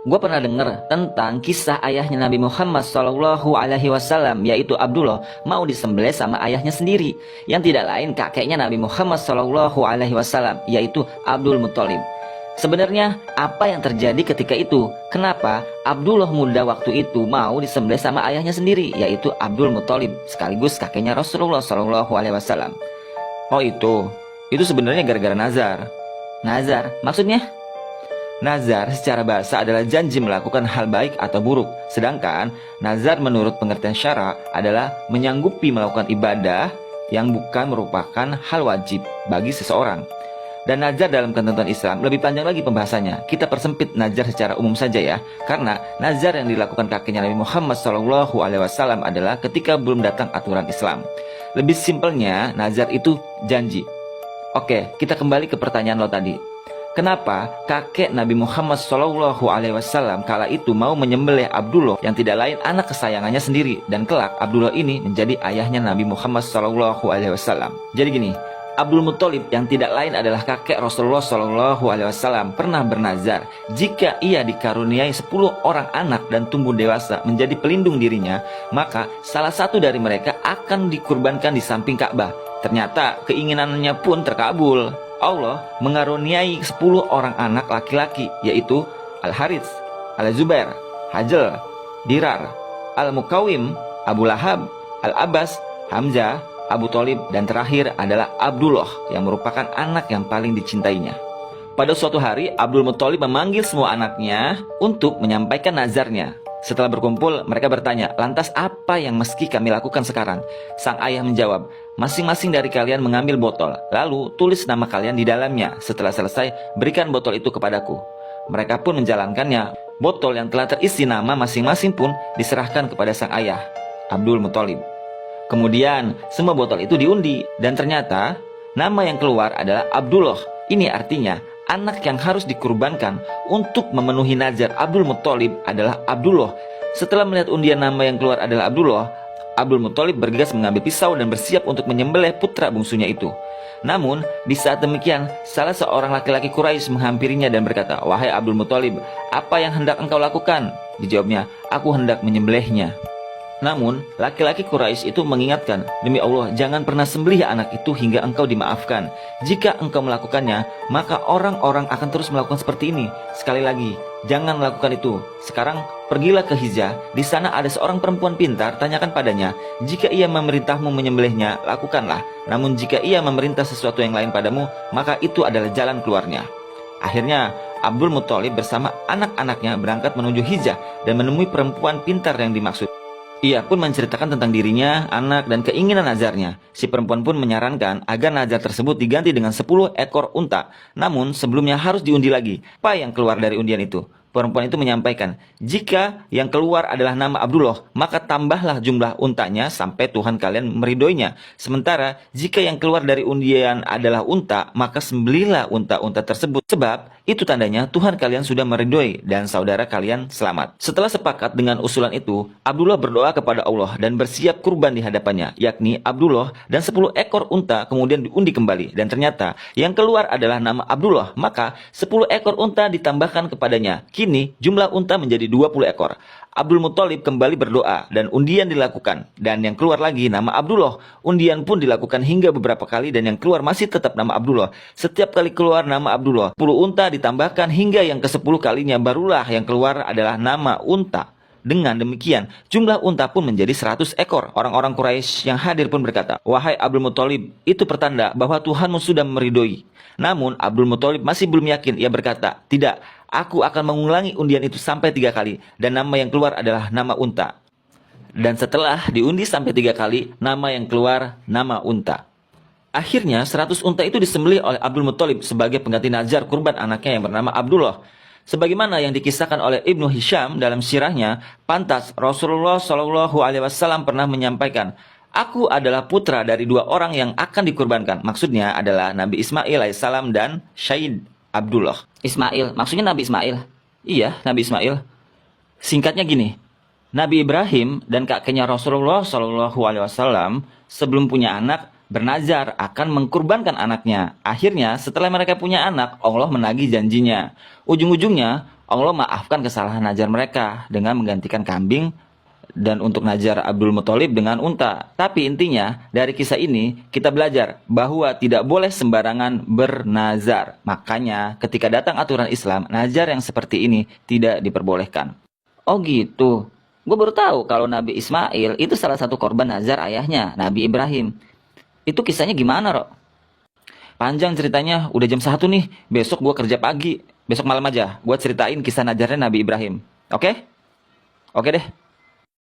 Gue pernah dengar tentang kisah ayahnya Nabi Muhammad SAW, yaitu Abdullah, mau disembelih sama ayahnya sendiri, yang tidak lain kakeknya Nabi Muhammad SAW, yaitu Abdul Muthalib. Sebenarnya apa yang terjadi ketika itu? Kenapa Abdullah muda waktu itu mau disembelih sama ayahnya sendiri, yaitu Abdul Muthalib, sekaligus kakeknya Rasulullah SAW? Oh itu sebenarnya gara-gara nazar. Nazar maksudnya? Nazar secara bahasa adalah janji melakukan hal baik atau buruk. Sedangkan nazar menurut pengertian syara adalah menyanggupi melakukan ibadah yang bukan merupakan hal wajib bagi seseorang. Dan nazar dalam ketentuan Islam lebih panjang lagi pembahasannya. Kita persempit nazar secara umum saja ya. Karena nazar yang dilakukan kakeknya Nabi Muhammad SAW adalah ketika belum datang aturan Islam. Lebih simpelnya, nazar itu janji. Oke, kita kembali ke pertanyaan lo tadi. Kenapa kakek Nabi Muhammad SAW kala itu mau menyembelih Abdullah yang tidak lain anak kesayangannya sendiri, dan kelak Abdullah ini menjadi ayahnya Nabi Muhammad SAW? Jadi gini, Abdul Muthalib yang tidak lain adalah kakek Rasulullah SAW pernah bernazar jika ia dikaruniai 10 orang anak dan tumbuh dewasa menjadi pelindung dirinya, maka salah satu dari mereka akan dikurbankan di samping Ka'bah. Ternyata keinginannya pun terkabul. Allah mengaruniai 10 orang anak laki-laki, yaitu Al-Harits, Al-Zubair, Hajjal, Dirar, Al-Mukawim, Abu Lahab, Al-Abbas, Hamzah, Abu Thalib, dan terakhir adalah Abdullah yang merupakan anak yang paling dicintainya. Pada suatu hari, Abdul Muthalib memanggil semua anaknya untuk menyampaikan nazarnya. Setelah berkumpul, mereka bertanya, lantas apa yang mesti kami lakukan sekarang? Sang ayah menjawab, masing-masing dari kalian mengambil botol, lalu tulis nama kalian di dalamnya. Setelah selesai, berikan botol itu kepadaku. Mereka pun menjalankannya. Botol yang telah terisi nama masing-masing pun diserahkan kepada sang ayah, Abdul Muthalib. Kemudian, semua botol itu diundi, dan ternyata nama yang keluar adalah Abdullah. Ini artinya anak yang harus dikurbankan untuk memenuhi nazar Abdul Muthalib adalah Abdullah. Setelah melihat undian nama yang keluar adalah Abdullah, Abdul Muthalib bergegas mengambil pisau dan bersiap untuk menyembelih putra bungsunya itu. Namun, di saat demikian, salah seorang laki-laki Quraisy menghampirinya dan berkata, "Wahai Abdul Muthalib, apa yang hendak engkau lakukan?" Dijawabnya, "Aku hendak menyembelihnya." Namun, laki-laki Quraisy itu mengingatkan, "Demi Allah, jangan pernah sembelih anak itu hingga engkau dimaafkan. Jika engkau melakukannya, maka orang-orang akan terus melakukan seperti ini. Sekali lagi, jangan melakukan itu. Sekarang, pergilah ke Hijaz. Di sana ada seorang perempuan pintar, tanyakan padanya. Jika ia memerintahmu menyembelihnya, lakukanlah. Namun jika ia memerintah sesuatu yang lain padamu, maka itu adalah jalan keluarnya." Akhirnya, Abdul Muthalib bersama anak-anaknya berangkat menuju Hijaz dan menemui perempuan pintar yang dimaksud. Ia pun menceritakan tentang dirinya, anak, dan keinginan nazarnya. Si perempuan pun menyarankan agar nazar tersebut diganti dengan 10 ekor unta. Namun sebelumnya harus diundi lagi. Apa yang keluar dari undian itu? Perempuan itu menyampaikan, jika yang keluar adalah nama Abdullah, maka tambahlah jumlah untanya sampai Tuhan kalian meridhoinya. Sementara jika yang keluar dari undian adalah unta, maka sembelihlah unta-unta tersebut. Sebab itu tandanya Tuhan kalian sudah meridhoi dan saudara kalian selamat. Setelah sepakat dengan usulan itu, Abdullah berdoa kepada Allah dan bersiap kurban di hadapannya, yakni Abdullah dan 10 ekor unta kemudian diundi kembali. Dan ternyata yang keluar adalah nama Abdullah, maka 10 ekor unta ditambahkan kepadanya. Kini jumlah unta menjadi 20 ekor. Abdul Muthalib kembali berdoa dan undian dilakukan. Dan yang keluar lagi nama Abdullah. Undian pun dilakukan hingga beberapa kali dan yang keluar masih tetap nama Abdullah. Setiap kali keluar nama Abdullah, 10 unta ditambahkan hingga yang ke-10 kalinya barulah yang keluar adalah nama unta. Dengan demikian, jumlah unta pun menjadi 100 ekor. Orang-orang Quraisy yang hadir pun berkata, "Wahai Abdul Muthalib, itu pertanda bahwa Tuhanmu sudah meridhoi." Namun Abdul Muthalib masih belum yakin. Ia berkata, "Tidak, aku akan mengulangi undian itu sampai 3 kali. Dan nama yang keluar adalah nama unta." Dan setelah diundi sampai 3 kali, nama yang keluar nama unta. Akhirnya 100 unta itu disembelih oleh Abdul Muthalib sebagai pengganti nazar kurban anaknya yang bernama Abdullah. Sebagaimana yang dikisahkan oleh Ibnu Hisham dalam sirahnya, pantas Rasulullah SAW pernah menyampaikan, "Aku adalah putra dari 2 orang yang akan dikurbankan." Maksudnya adalah Nabi Ismail AS dan Syed Abdullah. Ismail, maksudnya Nabi Ismail? Iya, Nabi Ismail. Singkatnya gini, Nabi Ibrahim dan kakeknya Rasulullah SAW sebelum punya anak bernazar akan mengkurbankan anaknya. Akhirnya setelah mereka punya anak, Allah menagih janjinya. Ujung-ujungnya Allah maafkan kesalahan nazar mereka dengan menggantikan kambing dan untuk nazar Abdul Muthalib dengan unta. Tapi intinya dari kisah ini kita belajar bahwa tidak boleh sembarangan bernazar. Makanya ketika datang aturan Islam, nazar yang seperti ini tidak diperbolehkan. Oh gitu. Gue baru tahu kalau Nabi Ismail itu salah satu korban nazar ayahnya, Nabi Ibrahim. Itu kisahnya gimana, Rok? Panjang ceritanya, udah jam 1 nih. Besok gue kerja pagi. Besok malam aja, gue ceritain kisah nazarnya Nabi Ibrahim. Oke? Oke deh.